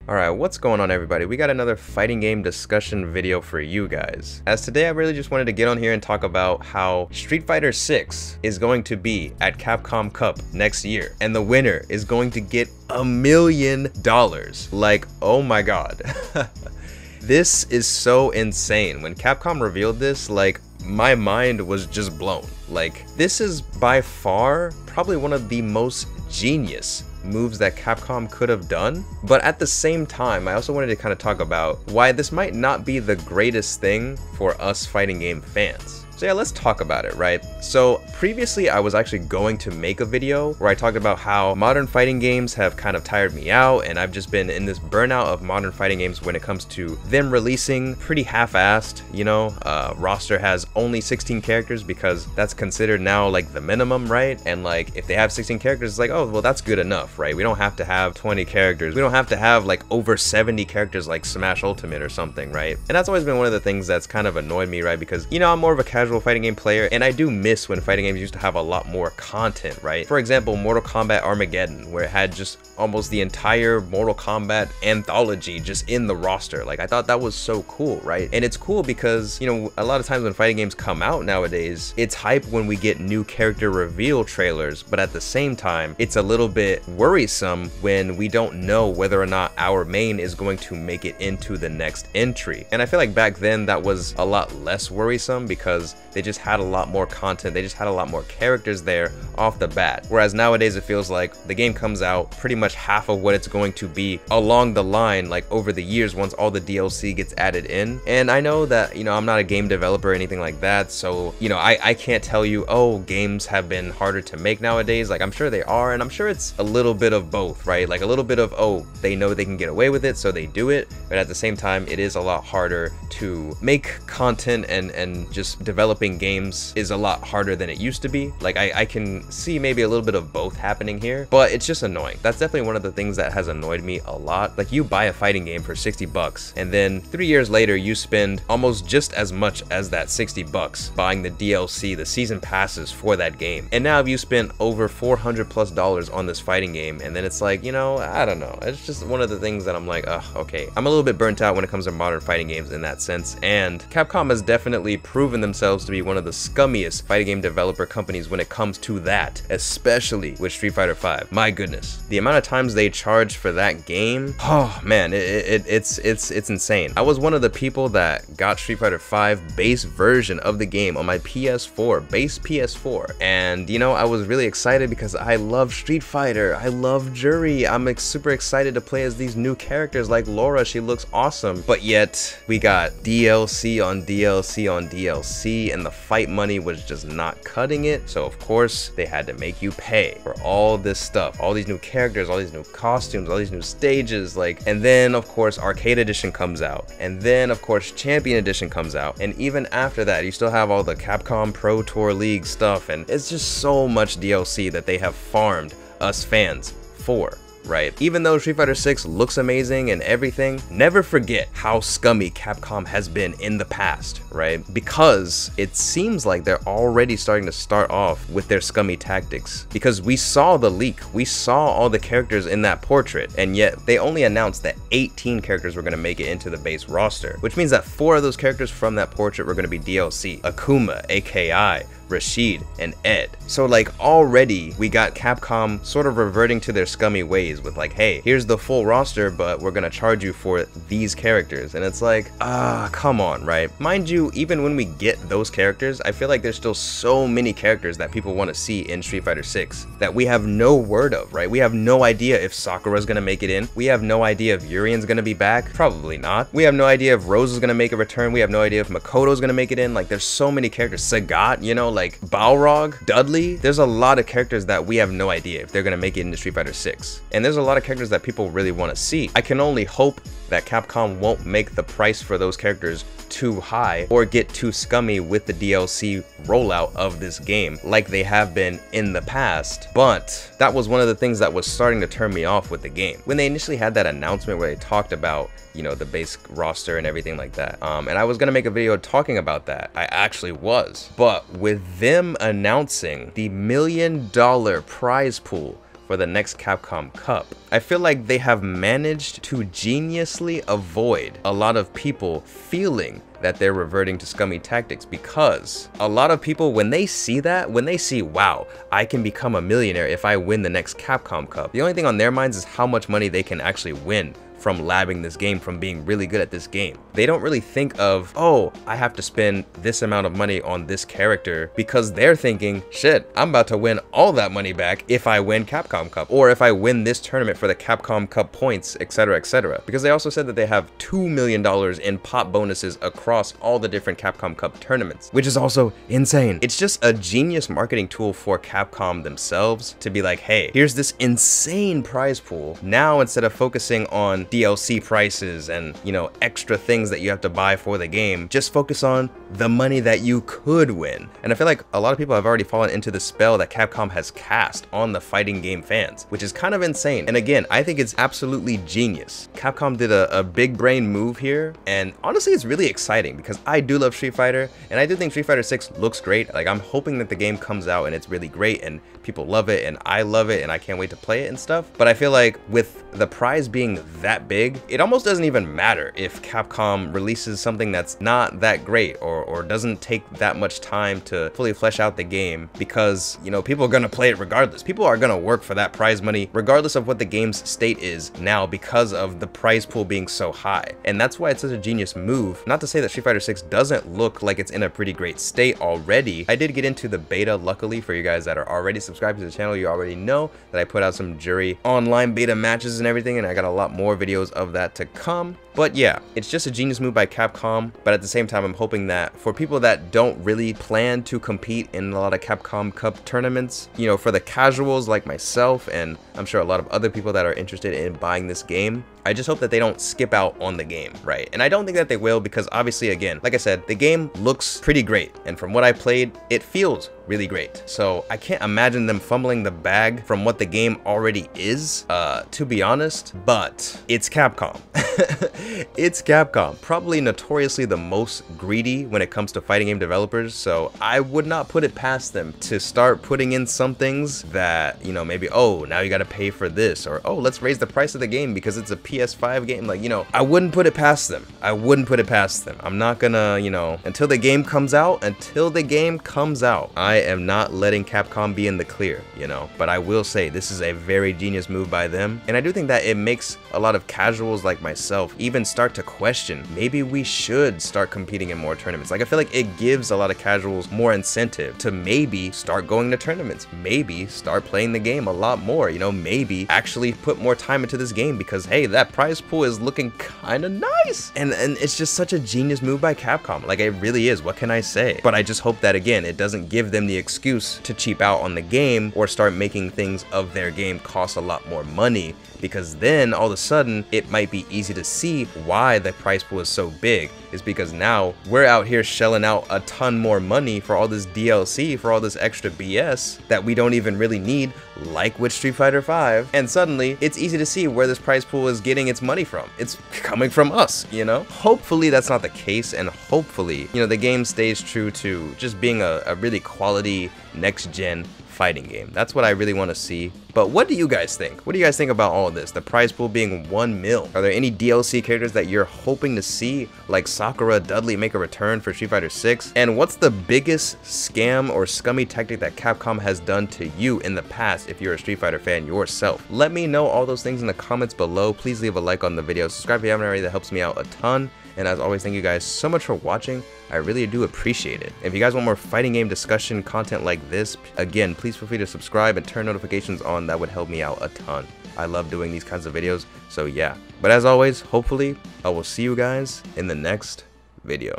Alright, what's going on everybody? We got another fighting game discussion video for you guys. As today I really just wanted to get on here and talk about how Street Fighter 6 is going to be at Capcom Cup next year. And the winner is going to get $1 million. Like, oh my god. This is so insane. When Capcom revealed this, like, my mind was just blown. Like, this is by far probably one of the most genius moves that Capcom could have done, but at the same time I also wanted to kind of talk about why this might not be the greatest thing for us fighting game fans. So yeah, let's talk about it, right? So previously I was actually going to make a video where I talked about how modern fighting games have kind of tired me out, and I've just been in this burnout of modern fighting games when it comes to them releasing pretty half-assed, you know, roster has only 16 characters because that's considered now like the minimum, right? And like if they have 16 characters, it's like, oh, well that's good enough, right? We don't have to have 20 characters. We don't have to have like over 70 characters like Smash Ultimate or something, right? And that's always been one of the things that's kind of annoyed me, right? Because, you know, I'm more of a casual fighting game player, and I do miss when fighting games used to have a lot more content, right? For example, Mortal Kombat Armageddon, where it had just almost the entire Mortal Kombat anthology just in the roster. Like, I thought that was so cool, right? And it's cool because, you know, a lot of times when fighting games come out nowadays, it's hype when we get new character reveal trailers, but at the same time, it's a little bit worrisome when we don't know whether or not our main is going to make it into the next entry. And I feel like back then that was a lot less worrisome because they just had a lot more content, they just had a lot more characters there off the bat. Whereas nowadays it feels like the game comes out pretty much half of what it's going to be along the line, like over the years once all the DLC gets added in. And I know that, you know, I'm not a game developer or anything like that, so, you know, I can't tell you, oh, games have been harder to make nowadays. Like, I'm sure they are, and I'm sure it's a little bit of both, right? Like a little bit of, oh, they know they can get away with it, so they do it, but at the same time, it is a lot harder to make content, and just developing games is a lot harder than it used to be. Like, I can see maybe a little bit of both happening here, but it's just annoying. That's definitely one of the things that has annoyed me a lot. Like, you buy a fighting game for 60 bucks, and then 3 years later you spend almost just as much as that 60 bucks buying the DLC, the season passes for that game. And now if you spent over $400+ on this fighting game, and then it's like, you know, I don't know. It's just one of the things that I'm like, ugh, okay. I'm a little bit burnt out when it comes to modern fighting games in that sense, and Capcom has definitely proven themselves to be one of the scummiest fighting game developer companies when it comes to that, especially with Street Fighter 5. My goodness, the amount of times they charge for that game, oh man, it's insane. I was one of the people that got Street Fighter 5 base version of the game on my PS4, base PS4, and you know, I was really excited because I love Street Fighter, I love Jury, I'm like super excited to play as these new characters like Laura, she looks awesome, but yet we got DLC on DLC on DLC, and the fight money was just not cutting it. So of course they had to make you pay for all this stuff, all these new characters, all these new costumes, all these new stages, like, and then of course Arcade Edition comes out, and then of course Champion Edition comes out, and even after that you still have all the Capcom Pro Tour League stuff, and it's just so much DLC that they have farmed us fans for. Right? Even though Street Fighter 6 looks amazing and everything, never forget how scummy Capcom has been in the past, right? Because it seems like they're already starting to start off with their scummy tactics. Because we saw the leak, we saw all the characters in that portrait, and yet they only announced that 18 characters were going to make it into the base roster, which means that 4 of those characters from that portrait were going to be DLC. Akuma, AKI, Rashid, and Ed. So like already we got Capcom sort of reverting to their scummy ways with like, hey, here's the full roster, but we're gonna charge you for these characters. And it's like, come on, right? Mind you, even when we get those characters, I feel like there's still so many characters that people want to see in Street Fighter 6 that we have no word of, right? We have no idea if Sakura's gonna make it in. We have no idea if Urian's gonna be back. Probably not. We have no idea if Rose is gonna make a return. We have no idea if Makoto's gonna make it in. Like, there's so many characters. Sagat, you know, like Balrog, Dudley. There's a lot of characters that we have no idea if they're gonna make it into Street Fighter 6. And there's a lot of characters that people really want to see. I can only hope that Capcom won't make the price for those characters too high or get too scummy with the DLC rollout of this game like they have been in the past. But that was one of the things that was starting to turn me off with the game. When they initially had that announcement where they talked about, you know, the base roster and everything like that, and I was gonna make a video talking about that. I actually was. But with them announcing the $1 million prize pool for the next Capcom Cup. I feel like they have managed to geniusly avoid a lot of people feeling that they're reverting to scummy tactics, because a lot of people, when they see that, when they see, wow, I can become a millionaire if I win the next Capcom Cup, the only thing on their minds is how much money they can actually win from labbing this game, from being really good at this game. They don't really think of, oh, I have to spend this amount of money on this character, because they're thinking, shit, I'm about to win all that money back if I win Capcom Cup, or if I win this tournament for the Capcom Cup points, etc, etc. Because they also said that they have $2 million in pop bonuses across all the different Capcom Cup tournaments, which is also insane. It's just a genius marketing tool for Capcom themselves to be like, hey, here's this insane prize pool. Now, instead of focusing on DLC prices and, you know, extra things that you have to buy for the game, just focus on the money that you could win. And I feel like a lot of people have already fallen into the spell that Capcom has cast on the fighting game fans, which is kind of insane. And again, I think it's absolutely genius. Capcom did a big brain move here, and honestly, it's really exciting because I do love Street Fighter, and I do think Street Fighter 6 looks great. Like, I'm hoping that the game comes out and it's really great and people love it and I love it and I can't wait to play it and stuff. But I feel like with the prize being that big, it almost doesn't even matter if Capcom releases something that's not that great or doesn't take that much time to fully flesh out the game, because, you know, people are gonna play it regardless. People are gonna work for that prize money regardless of what the game's state is now, because of the prize pool being so high. And that's why it's such a genius move. Not to say that Street Fighter 6 doesn't look like it's in a pretty great state already. I did get into the beta, luckily for you guys that are already subscribed to the channel. You already know that I put out some jury online beta matches and everything, and I got a lot more videos of that to come. But yeah, it's just a genius move by Capcom. But at the same time, I'm hoping that for people that don't really plan to compete in a lot of Capcom Cup tournaments, you know, for the casuals like myself, and I'm sure a lot of other people that are interested in buying this game, I just hope that they don't skip out on the game, right? And I don't think that they will, because obviously, again, like I said, the game looks pretty great. And from what I played, it feels really great. So I can't imagine them fumbling the bag from what the game already is, to be honest, but it's Capcom. It's Capcom, probably notoriously the most greedy when it comes to fighting game developers. So I would not put it past them to start putting in some things that, you know, maybe, oh, now you got to pay for this, or, oh, let's raise the price of the game because it's a PS5 game. Like, you know, I wouldn't put it past them. I wouldn't put it past them. I'm not gonna, you know, until the game comes out, I am not letting Capcom be in the clear, you know. But I will say this is a very genius move by them, and I do think that it makes a lot of casuals like myself even start to question, maybe we should start competing in more tournaments. Like, I feel like it gives a lot of casuals more incentive to maybe start going to tournaments, maybe start playing the game a lot more, you know, maybe actually put more time into this game, because hey, that prize pool is looking kind of nice. And it's just such a genius move by Capcom. Like, it really is. What can I say? But I just hope that, again, it doesn't give them the excuse to cheap out on the game or start making things of their game cost a lot more money, because then all of a sudden it might be easy to see why the prize pool is so big. Is because now we're out here shelling out a ton more money for all this DLC, for all this extra BS that we don't even really need, like with Street Fighter 5. And suddenly it's easy to see where this prize pool is getting its money from. It's coming from us, you know? Hopefully that's not the case, and hopefully, you know, the game stays true to just being a really quality next-gen fighting game. That's what I really want to see. But what do you guys think? What do you guys think about all of this? The prize pool being 1 mil. Are there any DLC characters that you're hoping to see, like Sakura, Dudley, make a return for Street Fighter 6? And what's the biggest scam or scummy tactic that Capcom has done to you in the past if you're a Street Fighter fan yourself? Let me know all those things in the comments below. Please leave a like on the video. Subscribe if you haven't already. That helps me out a ton. And as always, thank you guys so much for watching. I really do appreciate it. If you guys want more fighting game discussion content like this, again, please feel free to subscribe and turn notifications on. That would help me out a ton. I love doing these kinds of videos, so yeah. But as always, hopefully, I will see you guys in the next video.